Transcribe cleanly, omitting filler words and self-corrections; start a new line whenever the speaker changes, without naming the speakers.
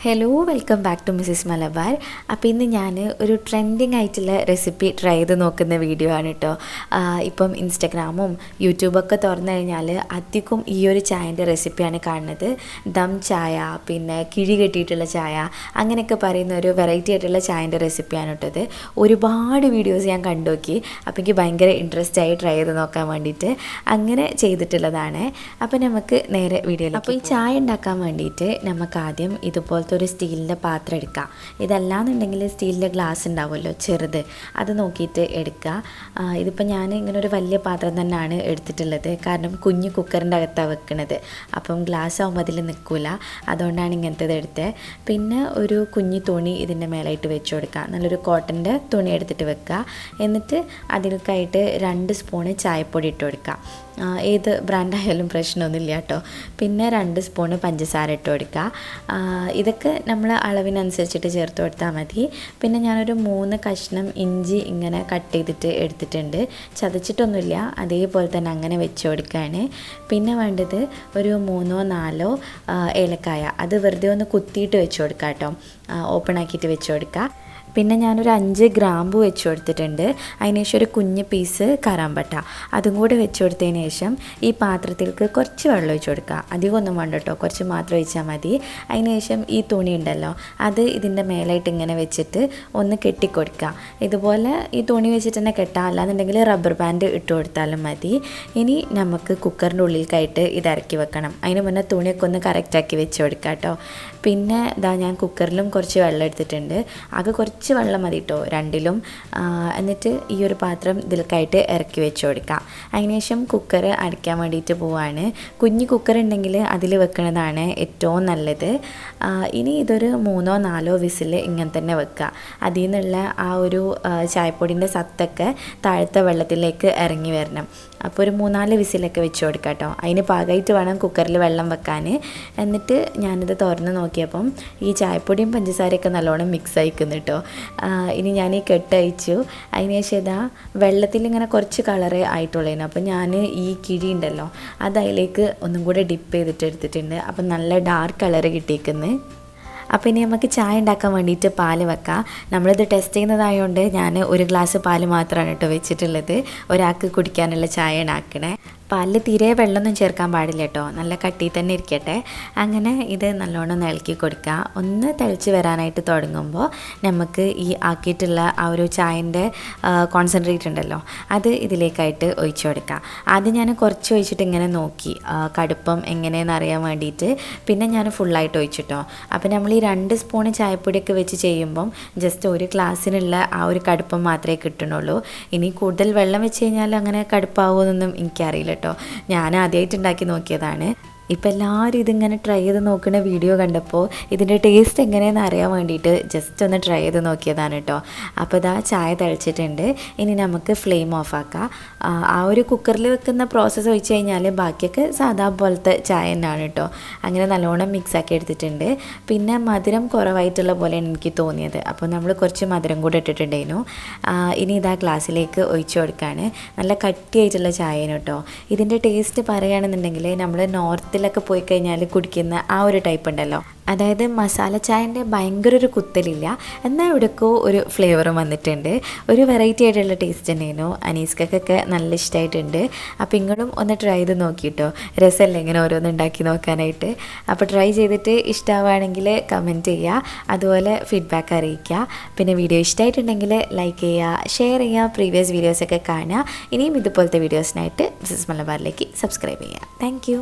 Hello welcome back to Mrs Malabar. അപ്പോൾ ഇന്ന് ഞാൻ ഒരു ട്രെൻഡിങ് ആയിട്ടുള്ള റെസിപ്പി ട്രൈ ചെയ്ത് നോക്കുന്ന വീഡിയോ ആണ് കേട്ടോ. ഇപ്പം ഇൻസ്റ്റഗ്രാമും യൂട്യൂബൊക്കെ തുറന്നു കഴിഞ്ഞാൽ അധികം ഈ ഒരു ചായൻ്റെ റെസിപ്പിയാണ് കാണുന്നത്. ദം ചായ, പിന്നെ കിഴി കെട്ടിയിട്ടുള്ള ചായ, അങ്ങനെയൊക്കെ പറയുന്ന ഒരു വെറൈറ്റി ആയിട്ടുള്ള ചായൻ്റെ റെസിപ്പിയാണ് കേട്ടത്. ഒരുപാട് വീഡിയോസ് ഞാൻ കണ്ടു നോക്കി. അപ്പോൾ എനിക്ക് ഭയങ്കര ഇൻട്രസ്റ്റ് ആയി ട്രൈ ചെയ്ത് നോക്കാൻ വേണ്ടിയിട്ട് അങ്ങനെ ചെയ്തിട്ടുള്ളതാണ്. അപ്പോൾ നമുക്ക് നേരെ വീഡിയോയിൽ. അപ്പോൾ ഈ ചായ ഉണ്ടാക്കാൻ വേണ്ടിയിട്ട് നമുക്ക് ആദ്യം ഇതുപോലത്തെ ഒരു സ്റ്റീലിൻ്റെ പാത്രം എടുക്കുക. ഇതല്ലാന്നുണ്ടെങ്കിൽ സ്റ്റീലിൻ്റെ ഗ്ലാസ് ഉണ്ടാവുമല്ലോ ചെറുത്, അത് നോക്കിയിട്ട് എടുക്കുക. ഇതിപ്പോൾ ഞാൻ ഇങ്ങനെ ഒരു വലിയ പാത്രം തന്നെയാണ് എടുത്തിട്ടുള്ളത്, കാരണം കുഞ്ഞ് കുക്കറിൻ്റെ അകത്താണ് വെക്കുന്നത്. അപ്പം ഗ്ലാസ് ആകുമ്പോൾ അതിൽ നിൽക്കില്ല, അതുകൊണ്ടാണ് ഇങ്ങനത്തേത് എടുത്തത്. പിന്നെ ഒരു കുഞ്ഞ് തുണി ഇതിൻ്റെ മേലായിട്ട് വെച്ച് കൊടുക്കുക. നല്ലൊരു കോട്ടൻ്റെ തുണി എടുത്തിട്ട് വെക്കുക. എന്നിട്ട് അതിലേക്കായിട്ട് 2 സ്പൂണ് ചായപ്പൊടി ഇട്ട് കൊടുക്കുക. ഏത് ബ്രാൻഡായാലും പ്രശ്നമൊന്നുമില്ല കേട്ടോ. പിന്നെ 2 സ്പൂണ് പഞ്ചസാര ഇട്ട് കൊടുക്കുക. ഇതൊക്കെ നമ്മൾ അളവിനനുസരിച്ചിട്ട് ചേർത്ത് കൊടുത്താൽ മതി. പിന്നെ ഞാനൊരു 3 കഷ്ണം ഇഞ്ചി ഇങ്ങനെ കട്ട് ചെയ്തിട്ട് എടുത്തിട്ടുണ്ട്, ചതച്ചിട്ടൊന്നുമില്ല, അതേപോലെ തന്നെ അങ്ങനെ വെച്ച് കൊടുക്കുകയാണ്. പിന്നെ വേണ്ടത് ഒരു 3-4 ഏലക്കായ, അത് വെറുതെ ഒന്ന് കുത്തിയിട്ട് വെച്ച് കൊടുക്കുക കേട്ടോ, ഓപ്പൺ ആക്കിയിട്ട് വെച്ച് കൊടുക്കുക. പിന്നെ ഞാനൊരു 5 ഗ്രാമ്പു വെച്ച് കൊടുത്തിട്ടുണ്ട്. അതിനുശേഷം ഒരു കുഞ്ഞ് പീസ് കറാമ്പട്ട അതും കൂടെ വെച്ച് കൊടുത്തതിന് ശേഷം ഈ പാത്രത്തിലേക്ക് കുറച്ച് വെള്ളം ഒഴിച്ച് കൊടുക്കുക. അധികം ഒന്നും വേണ്ട കേട്ടോ, കുറച്ച് മാത്രം ഒഴിച്ചാൽ മതി. അതിനുശേഷം ഈ തുണി ഉണ്ടല്ലോ, അത് ഇതിൻ്റെ മേലായിട്ട് ഇങ്ങനെ വെച്ചിട്ട് ഒന്ന് കെട്ടിക്കൊടുക്കുക. ഇതുപോലെ ഈ തുണി വെച്ചിട്ട് തന്നെ കെട്ടാം, അല്ലാന്നുണ്ടെങ്കിൽ റബ്ബർ ബാൻഡ് ഇട്ട് കൊടുത്താലും മതി. ഇനി നമുക്ക് കുക്കറിൻ്റെ ഉള്ളിലേക്കായിട്ട് ഇത് ഇറക്കി വെക്കണം. അതിന് മുന്നേ തുണിയൊക്കെ ഒന്ന് കറക്റ്റാക്കി വെച്ച് കൊടുക്കുക കേട്ടോ. പിന്നെ ഞാൻ കുക്കറിലും കുറച്ച് വെള്ളം എടുത്തിട്ടുണ്ട്, ആകെ കുറച്ച് വെള്ളം മതി കേട്ടോ രണ്ടിലും. എന്നിട്ട് ഈ ഒരു പാത്രം ഇതിലേക്കായിട്ട് ഇറക്കി വെച്ച് കൊടുക്കാം. അതിനുശേഷം കുക്കർ അടയ്ക്കാൻ വേണ്ടിയിട്ട് പോവാണ്. കുഞ്ഞ് കുക്കർ ഉണ്ടെങ്കിൽ അതിൽ വെക്കുന്നതാണ് ഏറ്റവും നല്ലത്. ഇനി ഇതൊരു 3-4 വിസിൽ ഇങ്ങനെ തന്നെ വെക്കുക. അതിൽ നിന്നുള്ള ആ ഒരു ചായപ്പൊടിൻ്റെ സത്തൊക്കെ താഴത്തെ വെള്ളത്തിലേക്ക് ഇറങ്ങി വരണം. അപ്പോൾ ഒരു 3-4 വിസിലൊക്കെ വെച്ച് കൊടുക്കാം കേട്ടോ. അതിന് പാകമായിട്ട് വേണം കുക്കറിൽ വെള്ളം വെക്കാൻ. എന്നിട്ട് ഞാനിത് തുറന്ന് നോക്കിയപ്പം ഈ ചായപ്പൊടിയും പഞ്ചസാരയൊക്കെ നല്ലോണം മിക്സ് ആയിക്കുന്നു കേട്ടോ. ഇനി ഞാൻ ഈ കെട്ടയച്ചു. അതിനുശേഷം ഇതാ വെള്ളത്തിൽ ഇങ്ങനെ കുറച്ച് കളറേ ആയിട്ടുള്ളതിന്, അപ്പോൾ ഞാൻ ഈ കിഴി ഉണ്ടല്ലോ അത് അതിലേക്ക് ഒന്നും കൂടെ ഡിപ്പ് ചെയ്തിട്ട് എടുത്തിട്ടുണ്ട്. അപ്പം നല്ല ഡാർക്ക് കളർ കിട്ടിയിരിക്കുന്നത്. അപ്പോൾ ഇനി നമുക്ക് ചായ ഉണ്ടാക്കാൻ വേണ്ടിയിട്ട് പാല് വെക്കാം. നമ്മളിത് ടെസ്റ്റ് ചെയ്യുന്നതായതുകൊണ്ട് ഞാൻ 1 ഗ്ലാസ് പാല് മാത്രമാണ് കേട്ടോ വെച്ചിട്ടുള്ളത്. ഒരാൾക്ക് കുടിക്കാനുള്ള ചായയാണ് ആക്കണേ. പാലിൽ തീരെ വെള്ളമൊന്നും ചേർക്കാൻ പാടില്ല കേട്ടോ, നല്ല കട്ടിയിൽ തന്നെ ഇരിക്കട്ടെ. അങ്ങനെ ഇത് നല്ലോണം ഇളക്കി കൊടുക്കുക. ഒന്ന് തിളച്ച് വരാനായിട്ട് തുടങ്ങുമ്പോൾ നമുക്ക് ഈ ആക്കിയിട്ടുള്ള ആ ഒരു ചായൻ്റെ കോൺസെൻട്രേറ്റ് ഉണ്ടല്ലോ, അത് ഇതിലേക്കായിട്ട് ഒഴിച്ചു കൊടുക്കുക. ആദ്യം ഞാൻ കുറച്ച് ഒഴിച്ചിട്ട് ഇങ്ങനെ നോക്കി കടുപ്പം എങ്ങനെയെന്ന് അറിയാൻ വേണ്ടിയിട്ട്. പിന്നെ ഞാൻ ഫുള്ളായിട്ട് ഒഴിച്ചിട്ടോ. അപ്പോൾ നമ്മൾ ഈ 2 സ്പൂണ് ചായപ്പൊടിയൊക്കെ വെച്ച് ചെയ്യുമ്പം ജസ്റ്റ് ഒരു ഗ്ലാസ്സിനുള്ള ആ ഒരു കടുപ്പം മാത്രമേ കിട്ടണുള്ളൂ. ഇനി കൂടുതൽ വെള്ളം വെച്ച് കഴിഞ്ഞാൽ അങ്ങനെ കടുപ്പാവുമെന്നൊന്നും എനിക്കറിയില്ല കേട്ടോ. ഞാൻ ആദ്യമായിട്ട് ഉണ്ടാക്കി നോക്കിയതാണ്. ഇപ്പോൾ എല്ലാവരും ഇതിങ്ങനെ ട്രൈ ചെയ്ത് നോക്കുന്ന വീഡിയോ കണ്ടപ്പോൾ ഇതിൻ്റെ ടേസ്റ്റ് എങ്ങനെയെന്ന് അറിയാൻ വേണ്ടിയിട്ട് ജസ്റ്റ് ഒന്ന് ട്രൈ ചെയ്ത് നോക്കിയതാണ് കേട്ടോ. അപ്പോൾ ഇതാ ചായ തിളച്ചിട്ടുണ്ട്. ഇനി നമുക്ക് ഫ്ലെയിം ഓഫ് ആക്കാം. ആ ഒരു കുക്കറിൽ വെക്കുന്ന പ്രോസസ്സ് ഒഴിച്ച് കഴിഞ്ഞാൽ ബാക്കിയൊക്കെ സാധാ പോലത്തെ ചായ തന്നെയാണ് കേട്ടോ. അങ്ങനെ നല്ലോണം മിക്സാക്കി എടുത്തിട്ടുണ്ട്. പിന്നെ മധുരം കുറവായിട്ടുള്ള പോലെയാണ് എനിക്ക് തോന്നിയത്, അപ്പോൾ നമ്മൾ കുറച്ച് മധുരം കൂടെ ഇട്ടിട്ടുണ്ടായിരുന്നു. ഇനി ഇതാ ഗ്ലാസ്സിലേക്ക് ഒഴിച്ചു കൊടുക്കുകയാണ്. നല്ല കട്ടിയായിട്ടുള്ള ചായയാണ് കേട്ടോ. ഇതിൻ്റെ ടേസ്റ്റ് പറയുകയാണെന്നുണ്ടെങ്കിൽ നമ്മൾ നോർത്തിൽ ൊക്കെ പോയി കഴിഞ്ഞാൽ കുടിക്കുന്ന ആ ഒരു ടൈപ്പ് ഉണ്ടല്ലോ, അതായത് മസാല ചായൻ്റെ ഭയങ്കര ഒരു കുത്തലില്ല, എന്നാൽ ഇവിടെയൊക്കെ ഒരു ഫ്ലേവറും വന്നിട്ടുണ്ട്. ഒരു വെറൈറ്റി ആയിട്ടുള്ള ടേസ്റ്റ് തന്നെയായിരുന്നു. അനീസ്ക്കൊക്കെ നല്ല ഇഷ്ടമായിട്ടുണ്ട്. അപ്പോൾ നിങ്ങളും ഒന്ന് ട്രൈ ചെയ്ത് നോക്കിയിട്ടോ. രസമല്ലേ ഇങ്ങനെ ഓരോന്ന് ഉണ്ടാക്കി നോക്കാനായിട്ട്. അപ്പോൾ ട്രൈ ചെയ്തിട്ട് ഇഷ്ടമാവുകയാണെങ്കിൽ കമൻറ്റ് ചെയ്യുക, അതുപോലെ ഫീഡ്ബാക്ക് അറിയിക്കുക. പിന്നെ വീഡിയോ ഇഷ്ടമായിട്ടുണ്ടെങ്കിൽ ലൈക്ക് ചെയ്യുക, ഷെയർ ചെയ്യുക, പ്രീവിയസ് വീഡിയോസൊക്കെ കാണുക. ഇനിയും ഇതുപോലത്തെ വീഡിയോസിനായിട്ട് മിസ്സിസ് മലബാറിലേക്ക് സബ്സ്ക്രൈബ് ചെയ്യുക. താങ്ക്